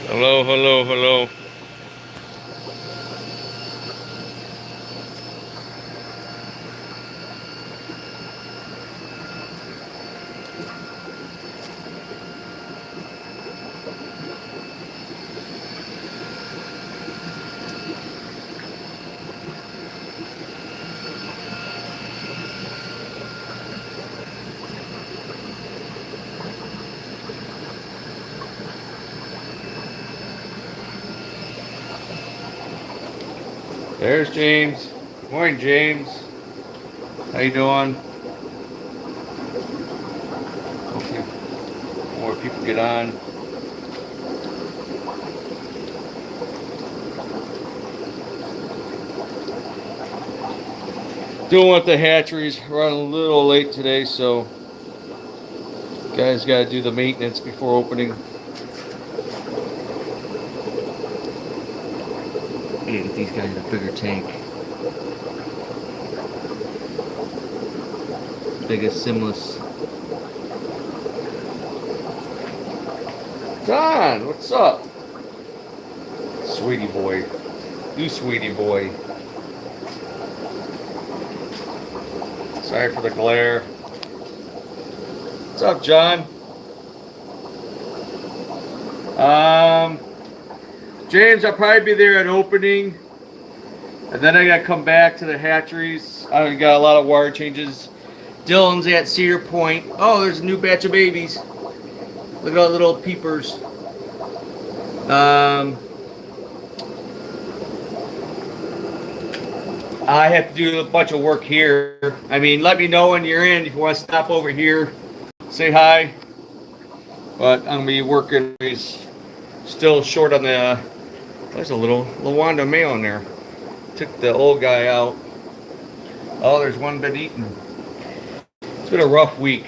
Hello, hello, hello. There's James. Morning, James. How you doing? Hopefully more people get on. Doing with the hatcheries. Running a little late today, so guys got to do the maintenance before opening. Get these guys a bigger tank. Biggest simless. Don, what's up? Sweetie boy. You sweetie boy. Sorry for the glare. What's up, John? James, I'll probably be there at opening. And then I gotta come back to the hatcheries. I got a lot of wire changes. Dylan's at Cedar Point. Oh, there's a new batch of babies. Look at all the little peepers. I have to do a bunch of work here. I mean, let me know when you're in. If you want to stop over here, say hi. But I'm gonna be working. He's still short on the. There's a little Lawanda male in there. Took the old guy out. Oh, there's one been eaten. It's been a rough week.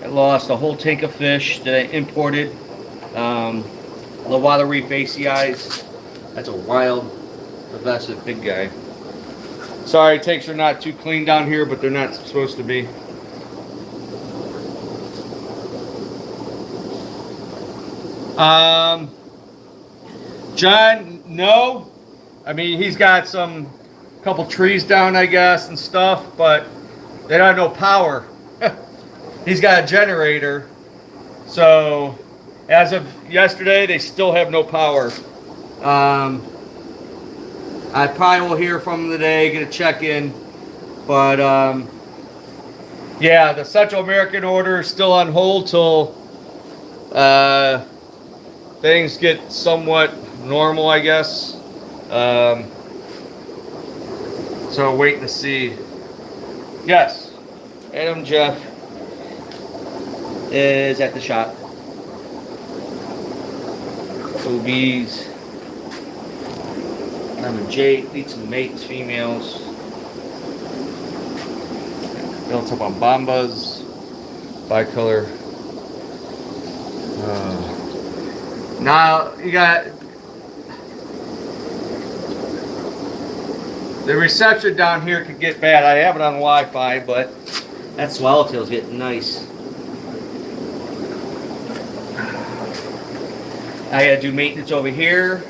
I lost a whole tank of fish that I imported. Lawanda Reef ACIs. That's a wild, aggressive big guy. Sorry, tanks are not too clean down here, but they're not supposed to be. John, no. I mean, he's got some couple trees down, I guess, and stuff, but they don't have no power. He's got a generator. So, as of yesterday, they still have no power. I probably will hear from him today, get a check-in. But, yeah, the Central American order is still on hold till things get somewhat normal, I guess. So waiting to see. Yes, Adam Jeff is at the shop. OBs. I'm a Jake, need some mates, females. Built up on Bombas, bicolor. Now you got the reception down here could get bad. I have it on Wi-Fi, but that swallowtail's getting nice. I gotta do maintenance over here.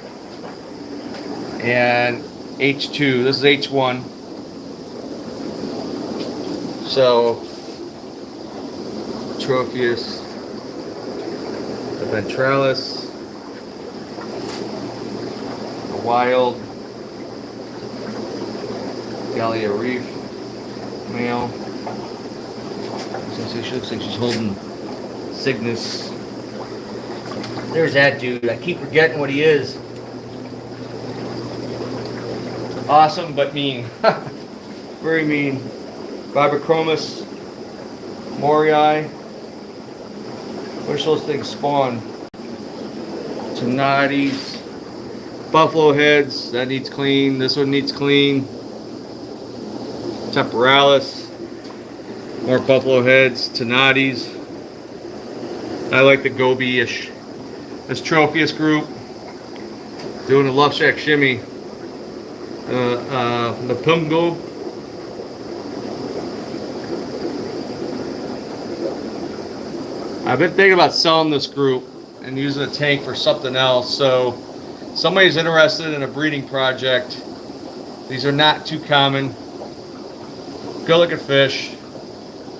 And H2, this is H1. So, Tropheus, the ventralis, the wild, Gallia Reef, male. She looks like she's holding Cygnus. There's that dude. I keep forgetting what he is. Awesome, but mean. Very mean. Vibrochromis, Morii. Where's those things spawn? Tenades, buffalo heads. That needs clean. This one needs clean. Temporalis, more buffalo heads. Tenades. I like the Gobi-ish. This Tropheus group doing a Love Shack shimmy. The Pumgo. I've been thinking about selling this group, and using the tank for something else. So somebody's interested in a breeding project. These are not too common. Good looking fish.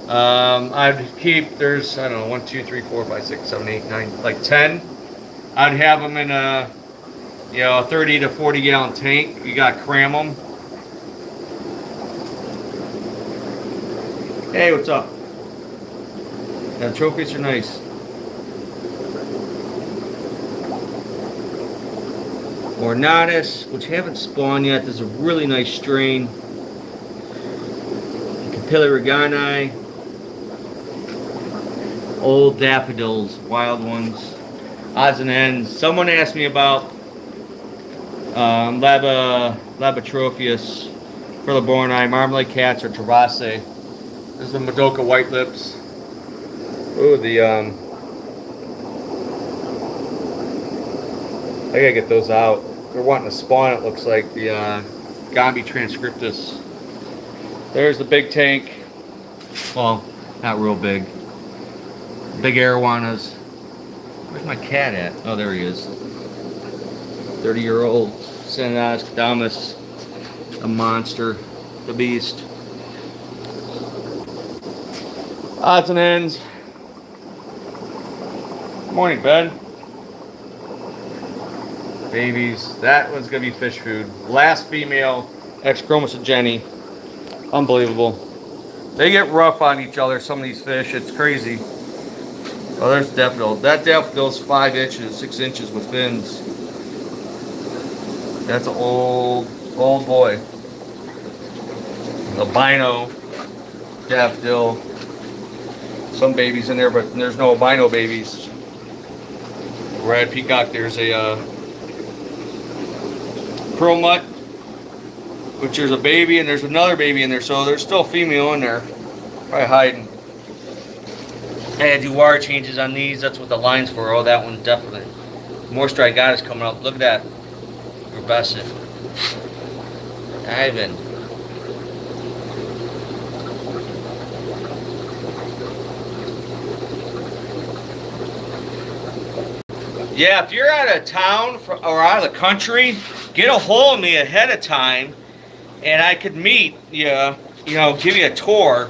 I'd keep, there's, I don't know, 1, 2, 3, 4, 5, 6, 7, 8, 9, like 10. I'd have them in a, you know, a 30 to 40 gallon tank. You got to cram them. Hey, what's up? Yeah, trophies are nice. Ornatus, which haven't spawned yet. This is a really nice strain. Capillarigani. Old daffodils, wild ones. Odds and ends. Someone asked me about Labatrophius, Furlaborni, Marmalade Cats, or Travase. This is the Madoka White Lips. Ooh, the I gotta get those out. They're wanting to spawn, it looks like, the Gambi transcriptus. There's the big tank. Well, not real big. Big arowanas. Where's my cat at? Oh, there he is. 30-year-old Senatus Cadamus. A monster. The beast. Odds and ends. Morning, Ben. Babies. That one's gonna be fish food. Last female, X-Chromosa Jenny. Unbelievable. They get rough on each other, some of these fish. It's crazy. Oh, there's daffodil. That daffodil's 5 inches, 6 inches with fins. That's an old boy. Albino daffodil. Some babies in there, but there's no albino babies. Red peacock. There's a pearl mutt, which there's a baby and there's another baby in there, so there's still a female in there, probably hiding. I had to do wire changes on these. That's what the line's for. Oh, that one definitely. Moisture I got is coming up. Look at that. Rubescent. Ivan. Yeah, if you're out of town or out of the country, get a hold of me ahead of time, and I could meet you. You know, give you a tour.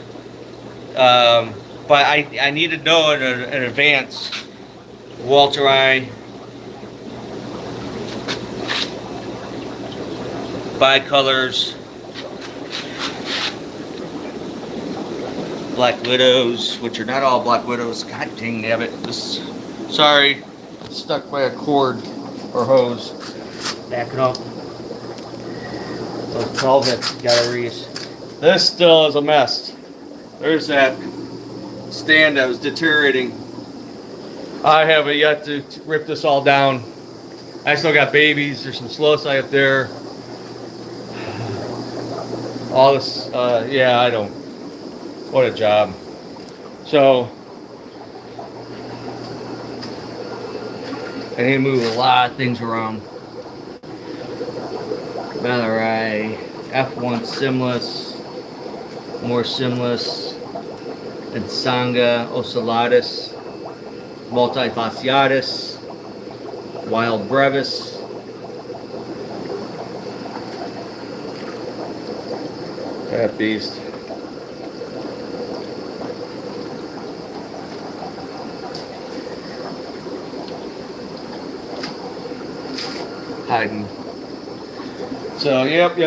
But I need to know in advance. Walter bicolors, black widows, which are not all black widows. God dang nabbit. Sorry, stuck by a cord or hose. Backing up. Those velvet galleries. This still is a mess. There's that stand that was deteriorating. I haven't yet to rip this all down. I still got babies. There's some slow-side up there. All this, yeah, I don't. What a job. So, I need to move a lot of things around. Valerai, F1 Simless, more Simless, and Sanga Ocellatus, Multifasciatus, Wild Brevis, that beast. Hiding. So, yep.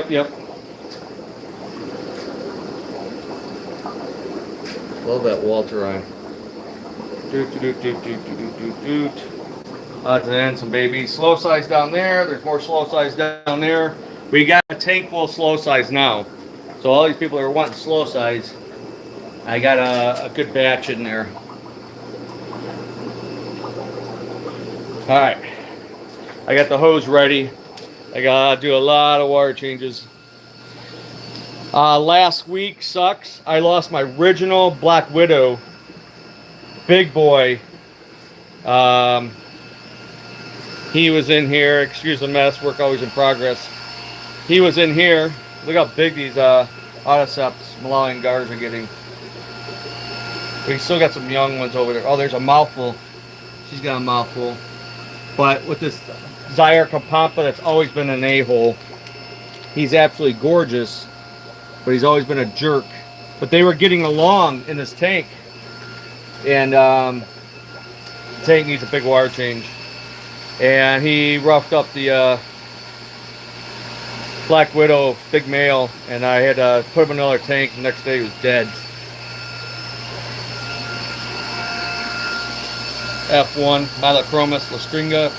Love that Walter eye. Odds and ends, some babies. Slow size down there. There's more slow size down there. We got a tank full of slow size now. So all these people that are wanting slow size, I got a good batch in there. Alright. I got the hose ready. I gotta do a lot of wire changes. Last week sucks. I lost my original Black Widow. Big boy. He was in here. Excuse the mess. Work always in progress. He was in here. Look how big these Autoceps Malawian Gars are getting. We still got some young ones over there. Oh, there's a mouthful. She's got a mouthful. But with this Zaire Kapampa that's always been an a-hole, he's absolutely gorgeous, but he's always been a jerk. But they were getting along in this tank, and the tank needs a big water change. And he roughed up the Black Widow, big male, and I had to put him in another tank. The next day he was dead. F1, Milochromis, Lastringa.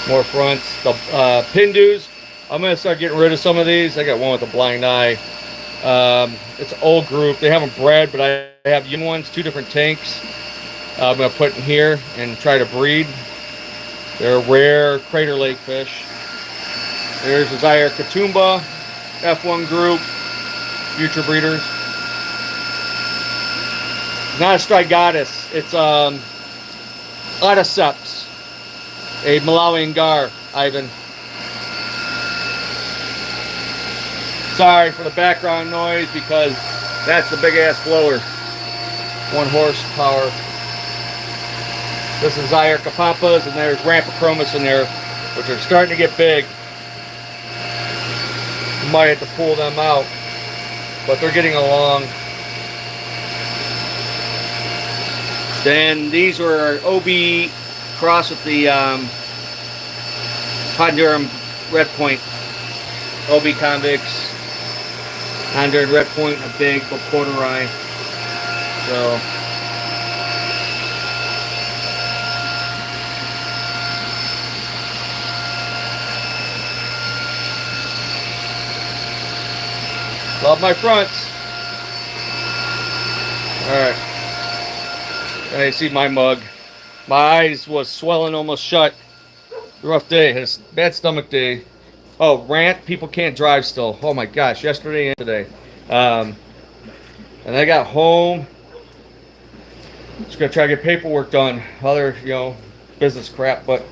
More fronts. The Pindus, I'm going to start getting rid of some of these. I got one with a blind eye. It's an old group. They haven't bred, but I have young ones, 2 different tanks. I'm going to put in here and try to breed. They're rare Crater Lake fish. There's the Zaire Katoomba, F1 group, future breeders. Not a Strigatus, it's Oticeps, a Malawian gar, Ivan. Sorry for the background noise because that's the big ass blower. 1 horsepower. This is Zaire Kapampas, and there's Rampochromis in there, which are starting to get big. You might have to pull them out, but they're getting along. Then these were OB crossed with the Honduran Red Point. OB convicts, Honduran Red Point, a big Corduroy. So. Love my fronts. Alright. I see my mug. My eyes was swelling almost shut. Rough day. Had a bad stomach day. Oh, rant. People can't drive still. Oh my gosh. Yesterday and today. And I got home. Just gonna try to get paperwork done. Other, business crap. But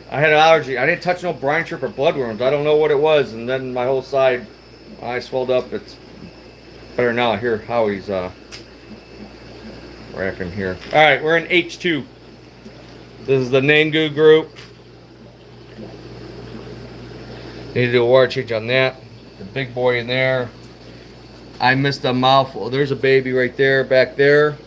I had an allergy. I didn't touch no brine shrimp or bloodworms. I don't know what it was. And then my whole side, eye swelled up. It's better now. I hear Howie's racking here. Alright, we're in H2. This is the Nangu group. Need to do a water change on that. The big boy in there. I missed a mouthful. There's a baby right there, back there.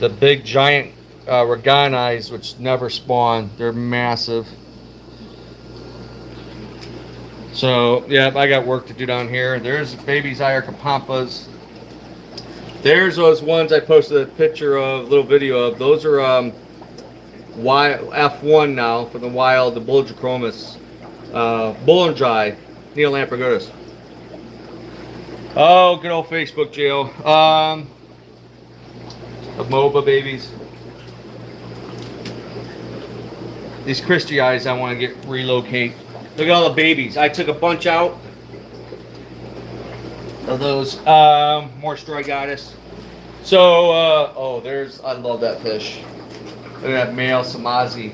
The big giant Reganais, which never spawn. They're massive. So, yeah, I got work to do down here. There's baby Zaire Kapampas. There's those ones I posted a picture of, little video of. Those are wild, F1 now for the wild, the Bulgicromis, Bullenjai, Neil Lampregotis. Oh, good old Facebook jail. The MOBA babies. These Christie eyes I want to relocate. Look at all the babies. I took a bunch out of those. More Strigatus. So, oh, I love that fish. Look at that male Samazi.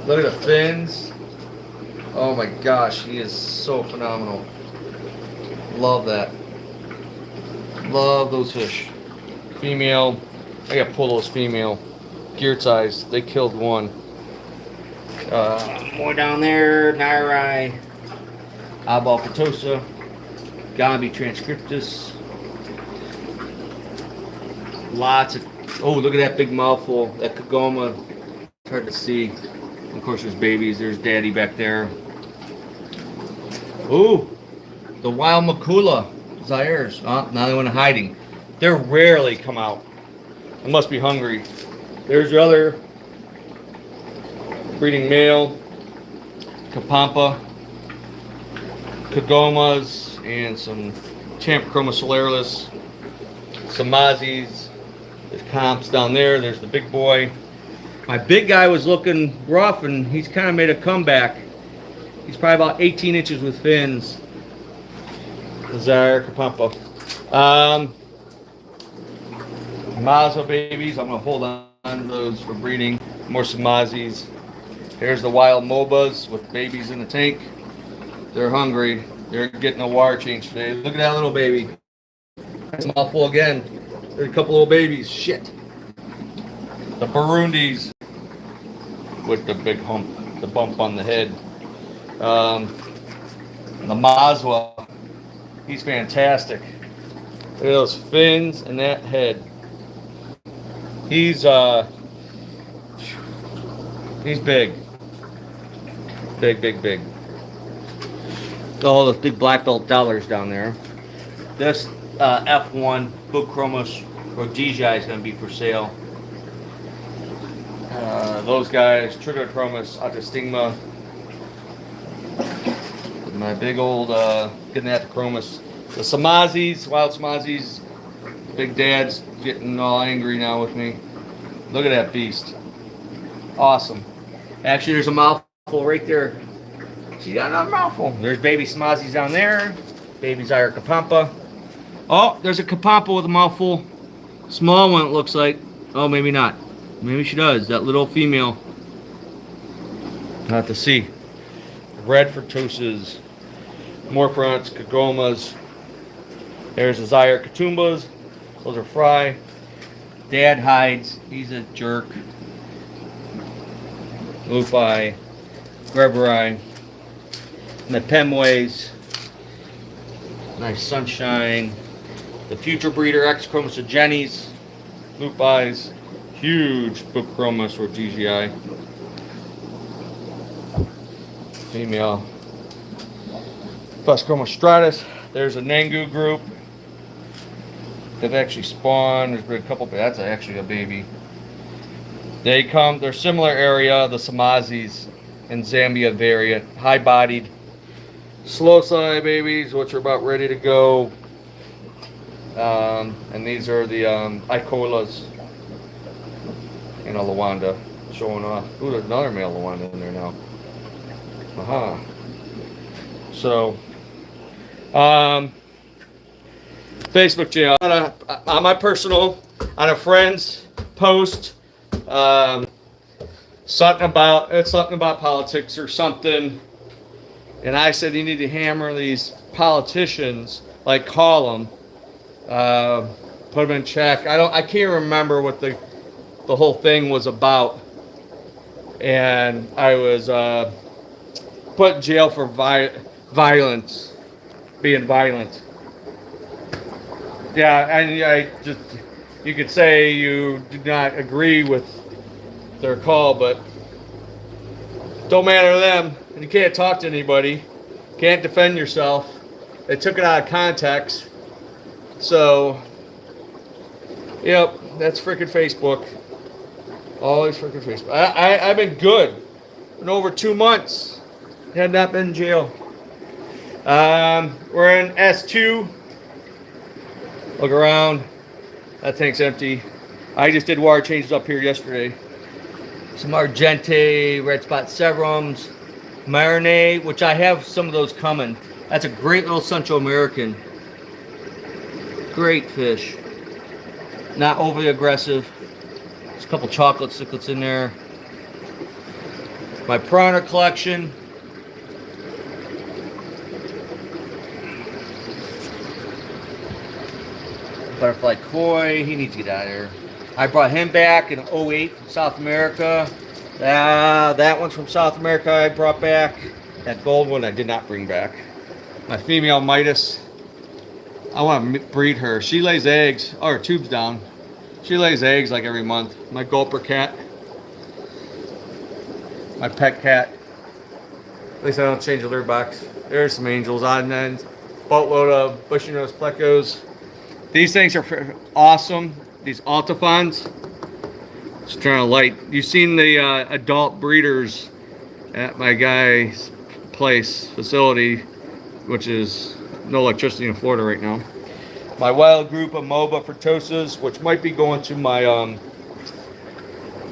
Look at the fins. Oh my gosh, he is so phenomenal. Love that. Love those fish. Female. I gotta pull those female. Geert's eyes. They killed one. More down there. Nairai. Abalfatosa. Gabi transcriptus. Lots of. Oh, look at that big mouthful. That Kagoma. It's hard to see. Of course, there's babies. There's daddy back there. Ooh, the wild Makula Zaires. Oh, now they went hiding. They're rarely come out. They must be hungry. There's your other breeding male, Kapampa, Kagomas, and some Champhochroma solarilis, some Mazis. There's comps down there. There's the big boy. My big guy was looking rough, and he's kind of made a comeback. He's probably about 18 inches with fins. Zaire Kapampa. Mazo babies. I'm going to hold on to those for breeding. More Samazis. Here's the wild MOBAs with babies in the tank. They're hungry. They're getting a water change today. Look at that little baby. That's a mouthful again. There's a couple little babies. Shit. The Burundis with the big hump, the bump on the head. The Mazwa, he's fantastic. Look at those fins and that head. He's big. Big. All those big black belt dollars down there. This F1 Buchromus Rhodesii is going to be for sale. Those guys, Trigochromis Autostigma. My big old Gnathochromis. The Samazis, wild Samazis. Big Dad's getting all angry now with me. Look at that beast. Awesome. Actually, there's a mouthful right there. She got another mouthful. There's baby Samazis down there. Baby Zyre Kapampa. Oh, there's a Kapampa with a mouthful. Small one, it looks like. Oh, maybe not. Maybe she does. That little female. I'll have to see. Red Furtoses. Morphrons, Kagomas. There's the Zyre Katumbas. Those are fry. Dad hides. He's a jerk. Lupi. Greberai. And the Pemways. Nice sunshine. The future breeder X Chromosogenes. Lupis. Huge Buchromus Rhodesii. Female. Phascomostratus. There's a Nangu group. They've actually spawned. There's been a couple. That's actually a baby. They're similar area. The Samazis and Zambia variant. High-bodied. Slow side babies, which are about ready to go. And these are the Icolas in a Luanda showing off. Ooh, there's another male Luanda in there now. Aha. So, Facebook channel. On my personal, on a friend's post, something about politics or something. And I said, you need to hammer these politicians, like call them, put them in check. I can't remember what the whole thing was about. And I was put in jail for violence, being violent. Yeah, and you could say you do not agree with their call, but don't matter to them. And you can't talk to anybody, can't defend yourself. They took it out of context. So, yep, that's freaking Facebook. Always freaking Facebook. I've been good. Been over 2 months. Had not been in jail. We're in S2. Look around. That tank's empty. I just did water changes up here yesterday. Some Argente, red spot serums, Marinade, which I have some of those coming. That's a great little Central American. Great fish. Not overly aggressive. There's a couple chocolate cichlids in there. My Prana collection. Butterfly Koi, he needs to get out of here. I brought him back in 08 from South America. That one's from South America I brought back. That gold one I did not bring back. My female Midas, I want to breed her. She lays eggs. Oh, her tube's down. She lays eggs like every month. My Gulper cat. My pet cat. At least I don't change the litter box. There's some angels, odd and ends. Boatload of bushy nose plecos. These things are awesome. These Altifons. Just trying to light. You've seen the adult breeders at my guy's place, facility, which is no electricity in Florida right now. My wild group of MOBA Furtosas, which might be going to my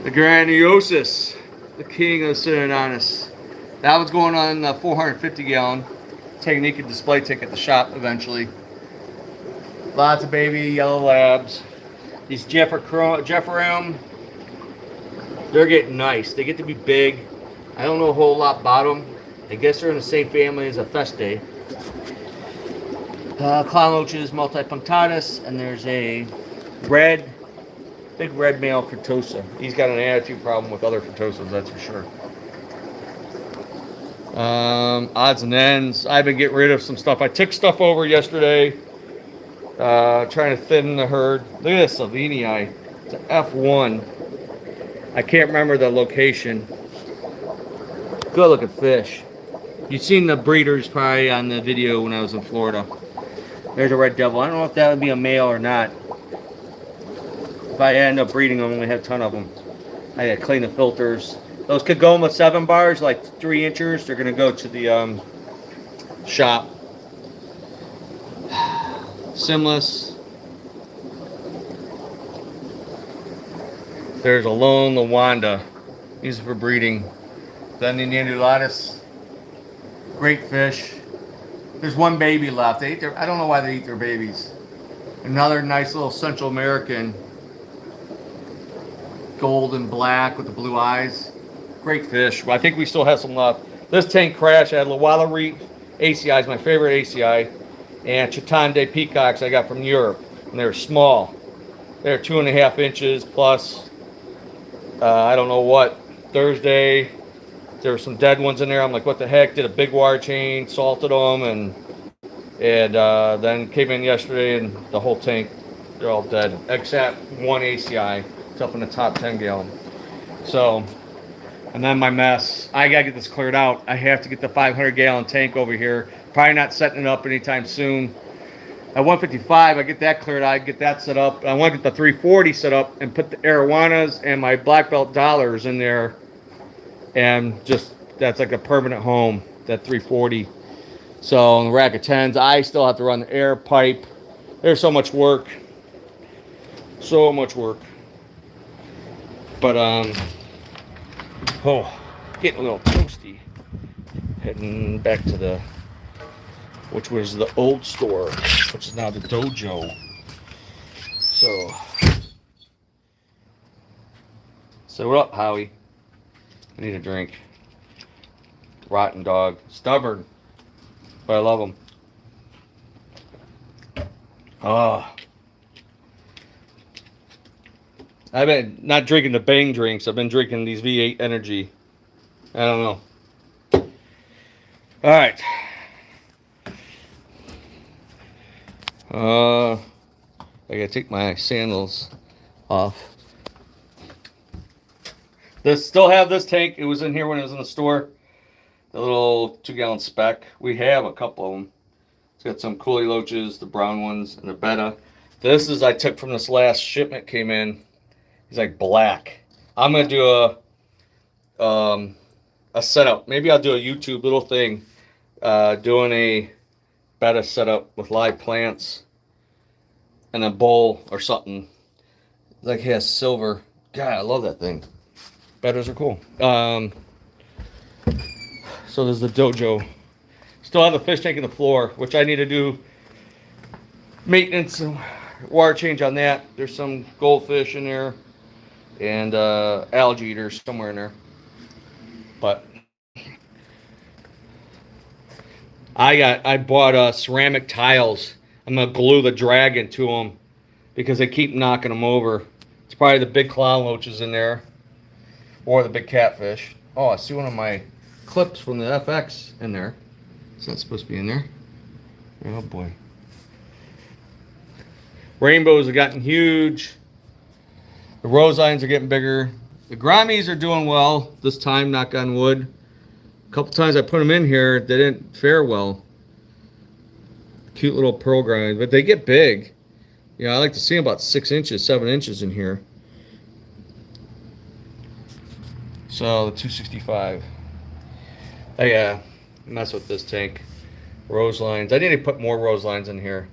the Graniosus, the king of the Synodontis. That was going on the 450 gallon. Technique and display tank at the shop eventually. Lots of baby yellow labs. These Jefferum, they're getting nice. They get to be big. I don't know a whole lot about them. I guess they're in the same family as a Feste. clown loaches multipunctatus, and there's a big red male Fructosa. He's got an attitude problem with other Fructosas, that's for sure. Odds and ends. I've been getting rid of some stuff. I took stuff over yesterday, trying to thin the herd. Look at this Salvinii. It's an F1. I can't remember the location. Good looking fish. You've seen the breeders probably on the video when I was in Florida. There's a red devil. I don't know if that would be a male or not. If I end up breeding them, I'm going to have a ton of them. I got to clean the filters. Those Kagoma 7 bars, like 3 inchers, they're going to go to the shop. Simless. There's a lone Lawanda. These are for breeding. Then the Nandulatus. Great fish. There's one baby left. They eat their, I don't know why they eat their babies. Another nice little Central American. Gold and black with the blue eyes. Great fish. I think we still have some left. This tank crashed. I had Lawala Reef ACI is my favorite ACI. And Chitande peacocks I got from Europe. And they're small. They're 2.5 inches plus. I don't know what. Thursday. There were some dead ones in there. I'm like, what the heck? Did a big wire chain, salted them, and then came in yesterday, and the whole tank, they're all dead, except one ACI. It's up in the top 10 gallon. So, and then my mess. I gotta get this cleared out. I have to get the 500 gallon tank over here. Probably not setting it up anytime soon. At 155, I get that cleared out. I get that set up. I want to get the 340 set up and put the arowanas and my black belt dollars in there. And just, that's like a permanent home, that 340. So on the rack of 10s, I still have to run the air pipe. There's so much work. So much work. But, getting a little toasty. Heading back to the, which was the old store, which is now the dojo. So what up, Howie? I need a drink. Rotten dog. Stubborn. But I love him. Oh. I've been not drinking the Bang drinks. I've been drinking these V8 Energy. I don't know. Alright. I gotta take my sandals off. Still have this tank. It was in here when it was in the store. The little 2-gallon spec. We have a couple of them. It's got some coolie loaches, the brown ones, and the betta. This is I took from this last shipment came in. He's like black. I'm gonna do a setup. Maybe I'll do a YouTube little thing, doing a betta setup with live plants and a bowl or something. Like he has silver. God, I love that thing. Bettas are cool. So there's the dojo. Still have the fish tank in the floor, which I need to do maintenance and water change on that. There's some goldfish in there and algae eaters somewhere in there. But I bought ceramic tiles. I'm gonna glue the dragon to them because they keep knocking them over. It's probably the big clown loaches in there. Or the big catfish. Oh, I see one of my clips from the FX in there. Is that supposed to be in there? Oh boy. Rainbows have gotten huge. The rose lines are getting bigger. The grammies are doing well this time, knock on wood. A couple times I put them in here, they didn't fare well. Cute little pearl grammies, but they get big. You know, I like to see them about 6 inches, 7 inches in here. So the 265. Oh yeah, mess with this tank. Rose lines. I need to put more rose lines in here.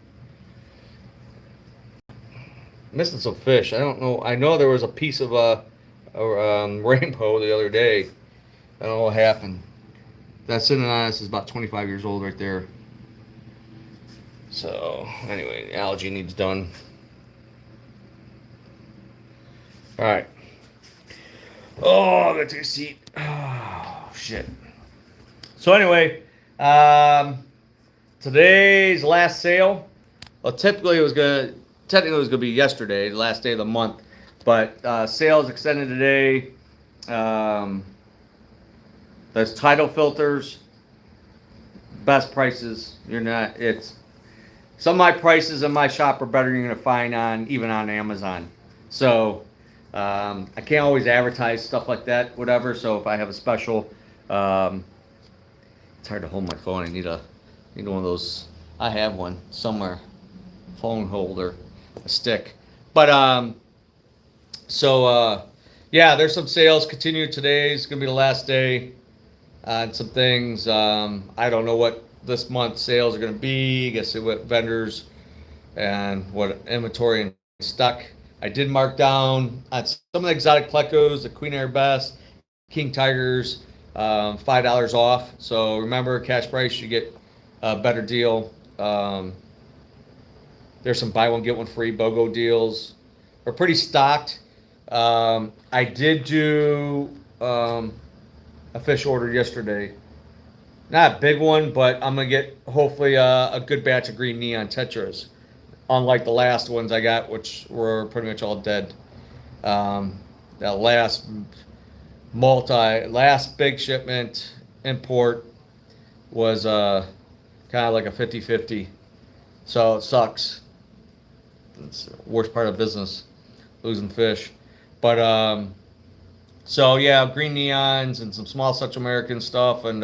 Missing some fish. I don't know. I know there was a piece of a rainbow the other day. I don't know what happened. That sitting on us is about 25 years old right there. So anyway, the algae needs done. All right. Oh, I gotta take a seat. Oh, shit. So anyway, today's last sale. Well, technically it was gonna be yesterday, the last day of the month, but sales extended today. Um, there's title filters, best prices. You're not. It's some of my prices in my shop are better than you're gonna find on even on Amazon. So I can't always advertise stuff like that, whatever. So if I have a special, um, it's hard to hold my phone. I need one of those. I have one somewhere, phone holder, a stick. But so yeah, there's some sales continue today. It's gonna be the last day on some things. I don't know what this month's sales are gonna be. I guess what vendors and what inventory and stock. I did mark down on some of the exotic plecos, the Queen Air Best, King Tigers, $5 off. So remember, cash price, you get a better deal. There's some buy one get one free BOGO deals. We're pretty stocked. I did do a fish order yesterday. Not a big one, but I'm gonna get hopefully a good batch of green neon tetras. Unlike the last ones I got, which were pretty much all dead. That last big shipment import was kind of like a 50-50. So it sucks. It's the worst part of business, losing fish. But so yeah, green neons and some small Central American stuff and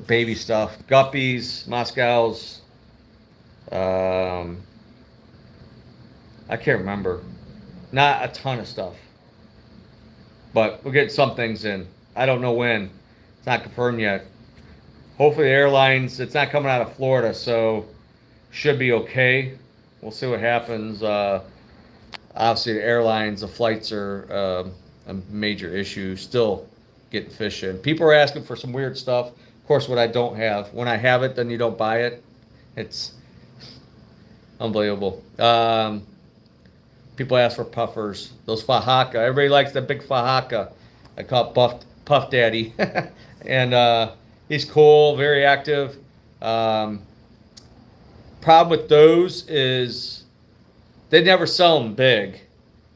baby stuff, guppies, Moscows. Um, I can't remember. Not a ton of stuff, but we'll get some things in. I don't know when. It's not confirmed yet. Hopefully, the airlines. It's not coming out of Florida, so should be okay. We'll see what happens. Obviously, the airlines, the flights are a major issue. Still getting fish in. People are asking for some weird stuff. Of course, what I don't have. When I have it, then you don't buy it. It's unbelievable. People ask for puffers. Those Fajaka. Everybody likes the big Fajaka. I call it Puff Daddy. And he's cool, very active. Um, Problem with those is they never sell them big.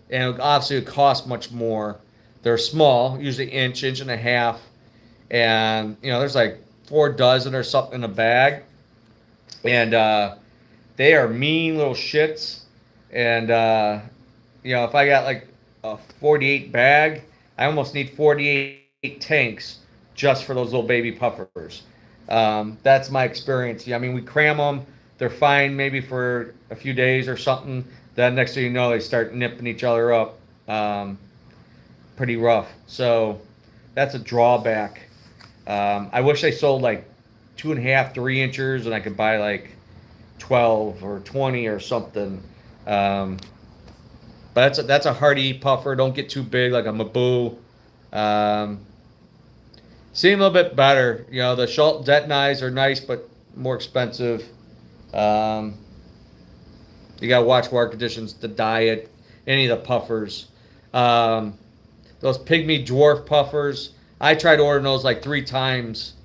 And obviously it costs much more. They're small, usually inch and a half. And, there's like 4 dozen or something in a bag. And they are mean little shits. And, if I got like a 48 bag, I almost need 48 tanks just for those little baby puffers. That's my experience. Yeah, I mean, we cram them. They're fine maybe for a few days or something. Then next thing you know, they start nipping each other up. Pretty rough. So that's a drawback. I wish they sold like 2.5, 3 inches, and I could buy like 12 or 20 or something. But that's a hardy puffer. Don't get too big like a Maboo. Seem a little bit better. The Schultz Detnais are nice, but more expensive. You gotta watch water conditions, the diet, any of the puffers. Those pygmy dwarf puffers. I tried ordering those like 3 times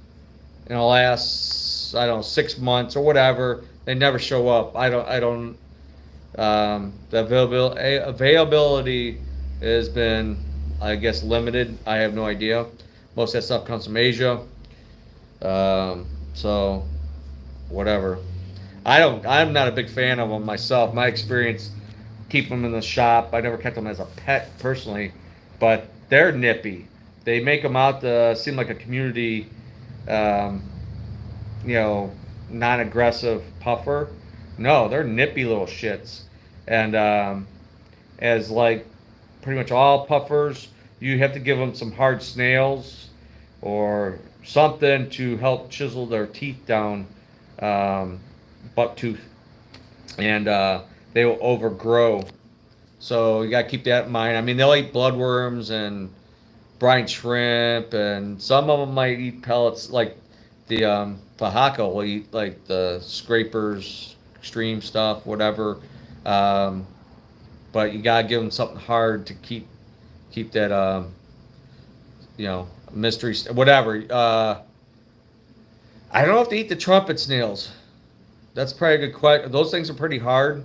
in the last, I don't know, 6 months or whatever. They never show up. I don't. The availability has been, I guess, limited. I have no idea. Most of that stuff comes from Asia. So, whatever. I'm not a big fan of them myself. My experience, keep them in the shop. I never kept them as a pet personally, but they're nippy. They make them out to seem like a community, um, non-aggressive puffer. No, they're nippy little shits. And as like pretty much all puffers, you have to give them some hard snails or something to help chisel their teeth down, buck tooth, and they will overgrow. So you gotta keep that in mind. I mean, they'll eat bloodworms and brine shrimp, and some of them might eat pellets. Like the Fajaka will eat like the scrapers, extreme stuff, whatever. Um, but you gotta give them something hard to keep that mystery whatever. I don't know if they eat the trumpet snails. That's probably a good question. Those things are pretty hard.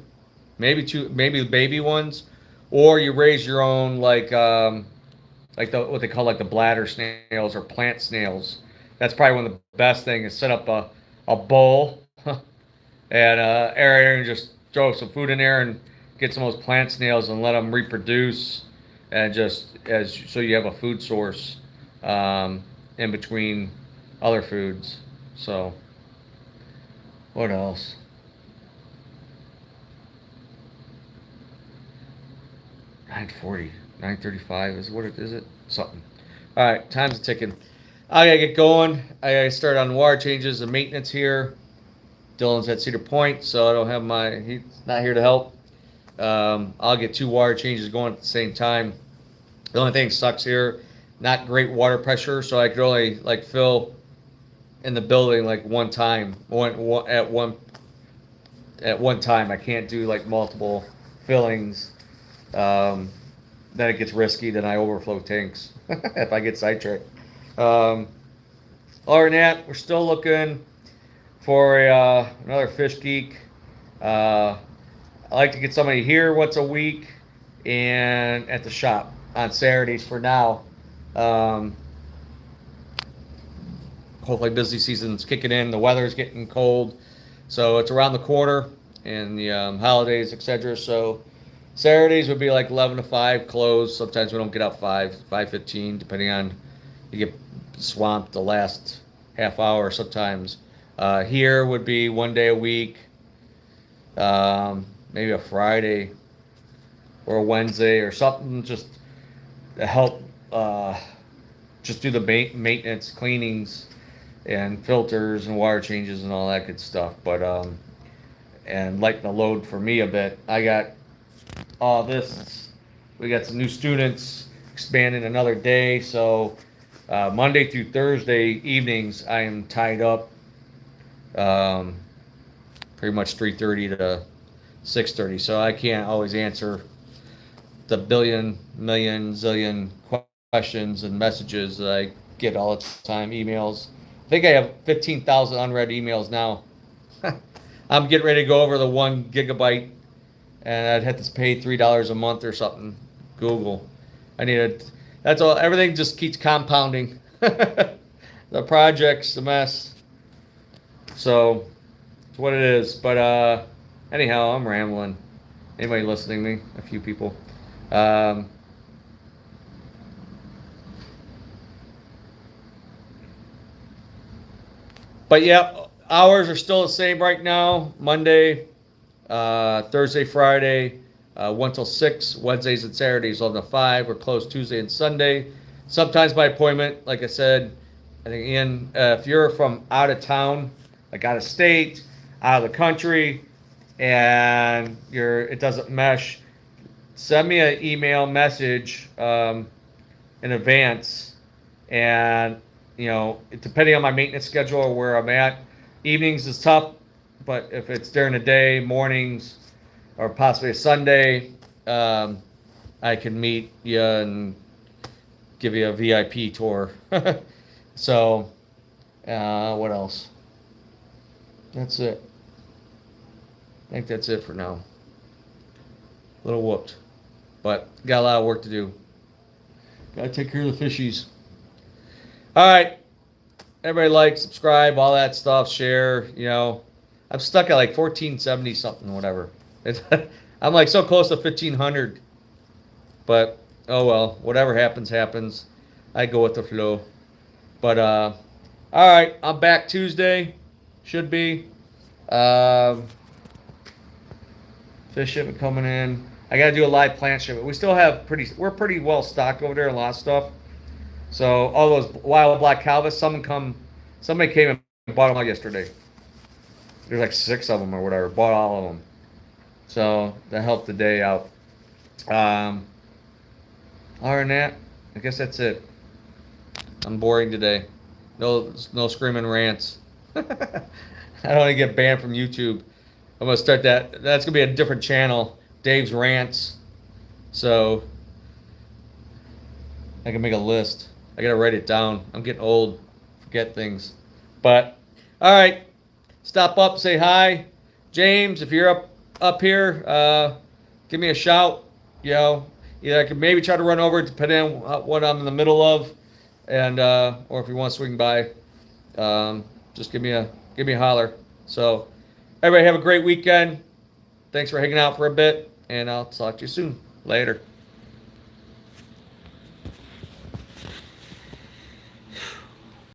Maybe the baby ones, or you raise your own like the what they call like the bladder snails or plant snails. That's probably one of the best things is set up a bowl and area and just throw some food in there and get some of those plant snails and let them reproduce and just as so you have a food source um, in between other foods. So what else? 9:40, 9:35 is what it is. It something. All right, time's ticking. I gotta get going. I gotta start on water changes and maintenance here. Dylan's at Cedar Point, so I don't have he's not here to help. I'll get 2 water changes going at the same time. The only thing that sucks here, not great water pressure, so I could only like fill in the building like one time, at one time. I can't do like multiple fillings. Um, then it gets risky. Then I overflow tanks if I get sidetracked. Um, Other than that, we're still looking for another fish geek. Uh, I like to get somebody here once a week and at the shop on Saturdays for now. Um, Hopefully, busy season's kicking in. The weather's getting cold, so it's around the corner and the holidays, etc. So Saturdays would be like 11 to 5 closed. Sometimes we don't get out 5:15, depending on you get swamped the last half hour sometimes. Here would be 1 day a week, maybe a Friday or a Wednesday or something just to help just do the maintenance, cleanings, and filters and water changes and all that good stuff. But and lighten the load for me a bit. I got all this. We got some new students expanding another day, so Monday through Thursday evenings I am tied up. Um, Pretty much 3:30 to 6:30, so I can't always answer the billion, million, zillion questions and messages that I get all the time. Emails. I think I have 15,000 unread emails now. I'm getting ready to go over the 1 gigabyte, and I'd have to pay $3 a month or something. Google. I need it. That's all. Everything just keeps compounding. The project's a mess. So it's what it is. But anyhow, I'm rambling. Anybody listening to me? A few people. Um, but yeah, hours are still the same right now. Monday, Thursday, Friday, 1 till 6. Wednesdays and Saturdays, 11 to 5. We're closed Tuesday and Sunday. Sometimes by appointment, like I said. I think, Ian, if you're from out of town, like out of state, out of the country, and it doesn't mesh, send me an email message in advance. And, depending on my maintenance schedule or where I'm at, evenings is tough, but if it's during the day, mornings, or possibly a Sunday, I can meet you and give you a VIP tour. So, what else? That's it. I think that's it for now. A little whooped, but got a lot of work to do. Gotta take care of the fishies. All right, everybody like, subscribe, all that stuff, share. I'm stuck at like 1470 something, whatever. I'm like so close to 1500, but oh well, whatever happens, happens. I go with the flow. But all right, I'm back Tuesday. Should be. Fish shipment coming in. I gotta do a live plant shipment. We're pretty well stocked over there, a lot of stuff. So all those wild black calvus, somebody came and bought them out yesterday. There's like 6 of them or whatever. Bought all of them. So that helped the day out. Other than that, I guess that's it. I'm boring today. No screaming rants. I don't want to get banned from YouTube. I'm gonna start that. That's gonna be a different channel. Dave's rants. So I can make a list. I gotta write it down. I'm getting old. Forget things. But All right. Stop up, say hi. James, if you're up here, give me a shout. You know, either I could maybe try to run over, depending on what I'm in the middle of, and or if you want to swing by, just give me a holler. So, everybody have a great weekend. Thanks for hanging out for a bit, and I'll talk to you soon. Later.